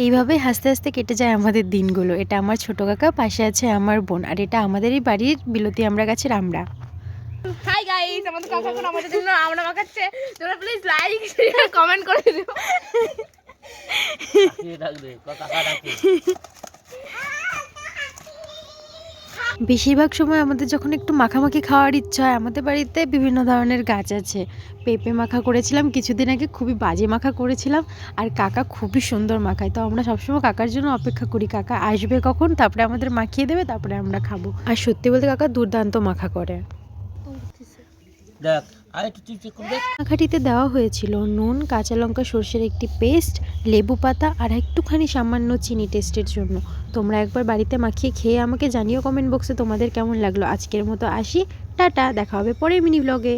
এইভাবে হাসতে হাসতে কেটে যায় আমাদের দিনগুলো। এটা আমার ছোট কাকা, পাশে আছে আমার বোন, আর এটা আমাদেরই বাড়ির বিলতি আমড়া গাছের আমড়া। হাই গাইস, আমাদের কাকা এখন আমাদের জন্য আমড়া মাখাচ্ছে। তোমরা প্লিজ লাইক শেয়ার কমেন্ট করে দিও। বেশিরভাগ সময় আমাদের যখন একটু মাখামাখি খাওয়ার ইচ্ছা হয়, আমাদের বাড়িতে বিভিন্ন ধরনের গাছ আছে। পেঁপে মাখা করেছিলাম কিছুদিন আগে, খুবই বাজে মাখা করেছিলাম, আর কাকা খুবই সুন্দর মাখায়। তো আমরা সবসময় কাকার জন্য অপেক্ষা করি, কাকা আসবে কখন, তারপরে আমাদের মাখিয়ে দেবে, তারপরে আমরা খাবো। আর সত্যি বলতে কাকা দুর্দান্ত মাখা করে। মাখাটিতে দেওয়া হয়েছিল নুন, কাঁচা লঙ্কা, সর্ষের একটি পেস্ট, লেবু পাতা আর একটুখানি সামান্য চিনি টেস্টের জন্য। তোমরা একবার বাড়িতে মাখিয়ে খেয়ে আমাকে জানিও কমেন্ট বক্সে তোমাদের কেমন লাগলো। আজকের মতো আসি, টাটা, দেখা হবে পরের মিনি ব্লগে।